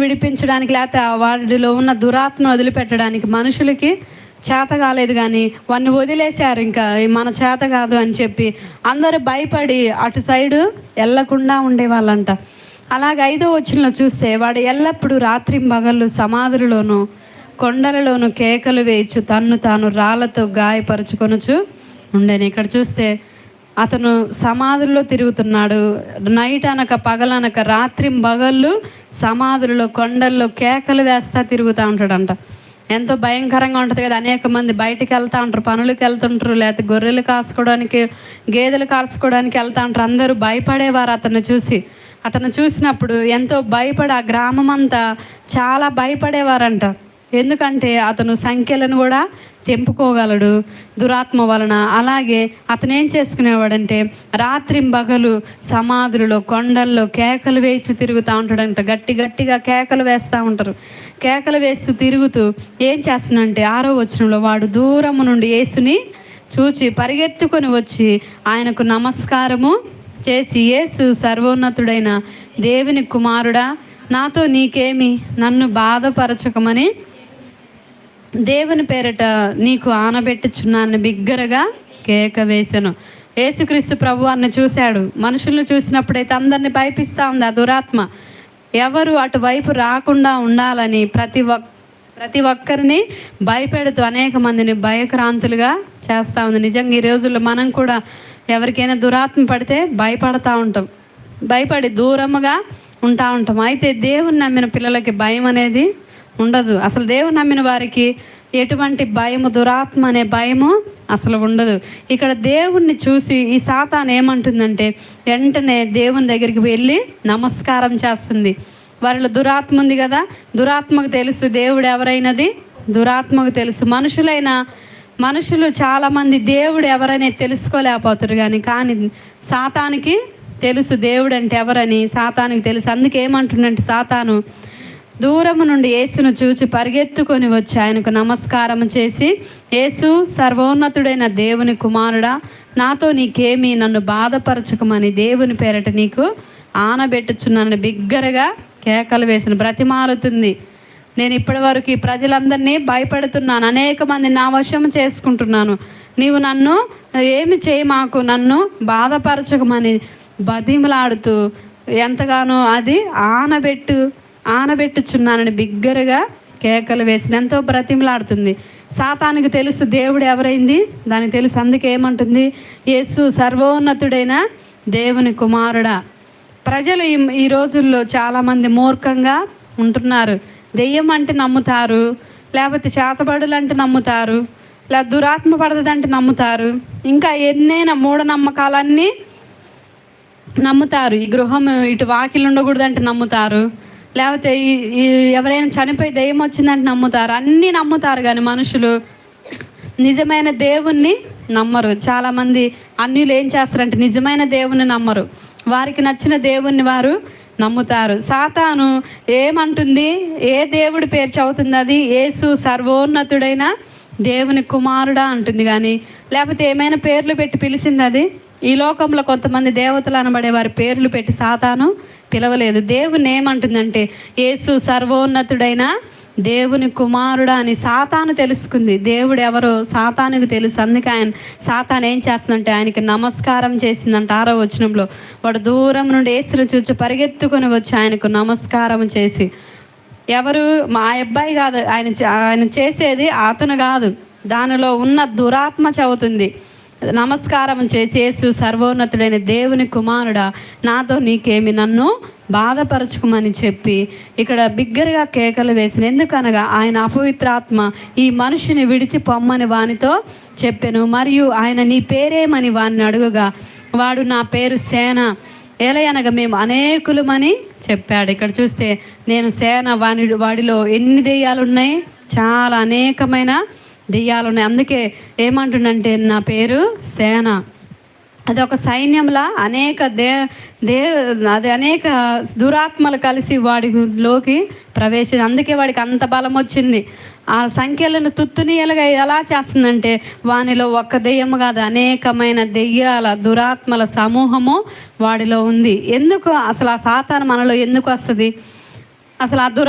విడిపించడానికి, లేకపోతే వాడిలో ఉన్న దురాత్మను వదిలిపెట్టడానికి మనుషులకి చేత కాలేదు. కానీ వాడిని వదిలేశారు. ఇంకా మన చేత కాదు అని చెప్పి అందరూ భయపడి అటు సైడు వెళ్ళకుండా ఉండేవాళ్ళంట. అలాగే 5వ వచనంలో చూస్తే వాడు ఎల్లప్పుడూ రాత్రింబగళ్ళు సమాధులలోనూ కొండలలోనూ కేకలు వేయచ్చు తన్ను తాను రాళ్ళతో గాయపరుచుకొనుచు ఉండేను. ఇక్కడ చూస్తే అతను సమాధుల్లో తిరుగుతున్నాడు. నైట్ అనక పగలనక రాత్రింబగళ్ళు సమాధులలో కొండల్లో కేకలు వేస్తా తిరుగుతూ ఉంటాడంట. ఎంతో భయంకరంగా ఉంటుంది కదా. అనేక మంది బయటికి వెళ్తూ ఉంటారు, పనులకు వెళ్తుంటారు, లేకపోతే గొర్రెలు కాసుకోవడానికి, గేదెలు కాసుకోవడానికి వెళ్తూ ఉంటారు. అందరూ భయపడేవారు అతను చూసినప్పుడు ఎంతో భయపడి ఆ గ్రామం అంతా చాలా భయపడేవారంట. ఎందుకంటే అతను సంఖ్యలను కూడా తెంపుకోగలడు దురాత్మ వలన. అలాగే అతను ఏం చేసుకునేవాడంటే రాత్రింబగలు సమాధులలో కొండల్లో కేకలు వేసి తిరుగుతూ ఉంటాడంట. గట్టిగా కేకలు వేస్తూ ఉంటారు. కేకలు వేస్తూ తిరుగుతూ ఏం చేస్తున్నాడంటే 6వ వచనంలో వాడు దూరము నుండి యేసుని చూచి పరిగెత్తుకొని వచ్చి ఆయనకు నమస్కారము చేసి, యేసు సర్వోన్నతుడైన దేవుని కుమారుడా, నాతో నీకేమి, నన్ను బాధపరచకమని దేవుని పేరట నీకు ఆనబెట్టుచున్నాను బిగ్గరగా కేక వేశాను. యేసుక్రీస్తు ప్రభువాన్ని చూశాడు. మనుషులను చూసినప్పుడైతే అందరిని భయపిస్తూ ఉంది ఆ దురాత్మ. ఎవరు అటువైపు రాకుండా ఉండాలని ప్రతి ఒక్కరిని భయపెడుతూ అనేక మందిని భయక్రాంతులుగా చేస్తూ ఉంది. నిజంగా ఈ రోజుల్లో మనం కూడా ఎవరికైనా దురాత్మ పడితే భయపడతా ఉంటాం, భయపడి దూరముగా ఉంటాం. అయితే దేవుని నమ్మిన పిల్లలకి భయం అనేది ఉండదు. అసలు దేవుని నమ్మిన వారికి ఎటువంటి భయము, దురాత్మ అనే భయము అసలు ఉండదు. ఇక్కడ దేవుణ్ణి చూసి ఈ సాతాను ఏమంటుందంటే వెంటనే దేవుని దగ్గరికి వెళ్ళి నమస్కారం చేస్తుంది. వారిలో దురాత్మ ఉంది కదా, దురాత్మకు తెలుసు దేవుడు ఎవరైనది, దురాత్మకు తెలుసు. మనుషులు చాలామంది దేవుడు ఎవరనే తెలుసుకోలేకపోతారు. కానీ సాతానికి తెలుసు దేవుడు అంటే ఎవరని, సాతానికి తెలుసు. అందుకే ఏమంటుందంటే సాతాను దూరము నుండి యేసును చూచి పరిగెత్తుకొని వచ్చి ఆయనకు నమస్కారం చేసి, యేసు సర్వోన్నతుడైన దేవుని కుమారుడా, నాతో నీకేమి, నన్ను బాధపరచకమని దేవుని పేరట నీకు ఆనబెట్టుచున్నాను బిగ్గరగా కేకలు వేసిన బ్రతిమాలుతుంది. నేను ఇప్పటి వరకు ఈ ప్రజలందరినీ భయపెడుతున్నాను, అనేక మంది నా వశం చేసుకుంటున్నాను, నీవు నన్ను ఏమి చేయమాకు, నన్ను బాధపరచకమని బతిమలాడుతూ ఎంతగానో అది ఆనబెట్టుచున్నానని బిగ్గరగా కేకలు వేసిన ఎంతో బ్రతిమలాడుతుంది. సాతానికి తెలుసు దేవుడు ఎవరైంది, దానికి తెలుసు. అందుకే ఏమంటుంది, యేసు సర్వోన్నతుడైన దేవుని కుమారుడా. ప్రజలు ఈ రోజుల్లో చాలామంది మూర్ఖంగా ఉంటున్నారు. దెయ్యం అంటే నమ్ముతారు, లేకపోతే చేతబడులు అంటే నమ్ముతారు, లేదా దురాత్మ పడదంటే నమ్ముతారు, ఇంకా ఎన్నైనా మూఢనమ్మకాలన్నీ నమ్ముతారు. ఈ గృహం ఇటు వాకిలు ఉండకూడదంటే నమ్ముతారు, లేకపోతే ఎవరైనా చనిపోయి దెయ్యం వచ్చిందంటే నమ్ముతారు. అన్నీ నమ్ముతారు. కానీ మనుషులు నిజమైన దేవుణ్ణి నమ్మరు. చాలామంది అన్యులు ఏం చేస్తారంటే నిజమైన దేవుణ్ణి నమ్మరు, వారికి నచ్చిన దేవుణ్ణి వారు నమ్ముతారు. సాతాను ఏమంటుంది, ఏ దేవుడి పేరు చదువుతుంది, అది యేసు సర్వోన్నతుడైన దేవుని కుమారుడా అంటుంది. కానీ లేకపోతే ఏమైనా పేర్లు పెట్టి పిలిచింది. అది ఈ లోకంలో కొంతమంది దేవతలు అనబడే వారి పేర్లు పెట్టి సాతాను పిలవలేదు. దేవుని ఏమంటుందంటే యేసు సర్వోన్నతుడైన దేవుని కుమారుడా అని సాతాను తెలుసుకుంది. దేవుడు ఎవరో సాతానుకు తెలుసు. అందుకే సాతాను ఏం చేస్తుందంటే ఆయనకి నమస్కారం చేసిందంట. 6వ వచనంలో వాడు దూరం నుండి యేసును చూచి పరిగెత్తుకొని వచ్చి ఆయనకు నమస్కారం చేసి, ఎవరు మా అబ్బాయి కాదు, ఆయన చేసేది అతను కాదు, దానిలో ఉన్న దురాత్మ చెబుతుంది. నమస్కారం చేసి, యేసు సర్వోన్నతుడైన దేవుని కుమారుడా, నాతో నీకేమి, నన్ను బాధపరచుకోమని చెప్పి ఇక్కడ బిగ్గరగా కేకలు వేసిన. ఎందుకనగా ఆయన అపవిత్రాత్మ ఈ మనిషిని విడిచి పొమ్మని వానితో చెప్పెను. మరియు ఆయన నీ పేరేమని వాడిని అడుగుగా వాడు నా పేరు సేన, ఎలయనగా మేము అనేకులమని చెప్పాడు. ఇక్కడ చూస్తే నేను సేన, వాడిలో ఎన్ని దెయ్యాలు ఉన్నాయి, చాలా అనేకమైన దెయ్యాలు ఉన్నాయి. అందుకే ఏమంటుండంటే నా పేరు సేన. అది ఒక సైన్యంలా అనేక అనేక దురాత్మలు కలిసి వాడిలోకి ప్రవేశం. అందుకే వాడికి అంత బలం వచ్చింది. ఆ సంఖ్యలను తుత్తునీయలుగా ఎలా చేస్తుందంటే వానిలో ఒక్క దెయ్యము కాదు, అనేకమైన దెయ్యాల దురాత్మల సమూహము వాడిలో ఉంది. ఎందుకు అసలు ఆ సాతాను మనలో ఎందుకు వస్తుంది? అసలు ఆ దురా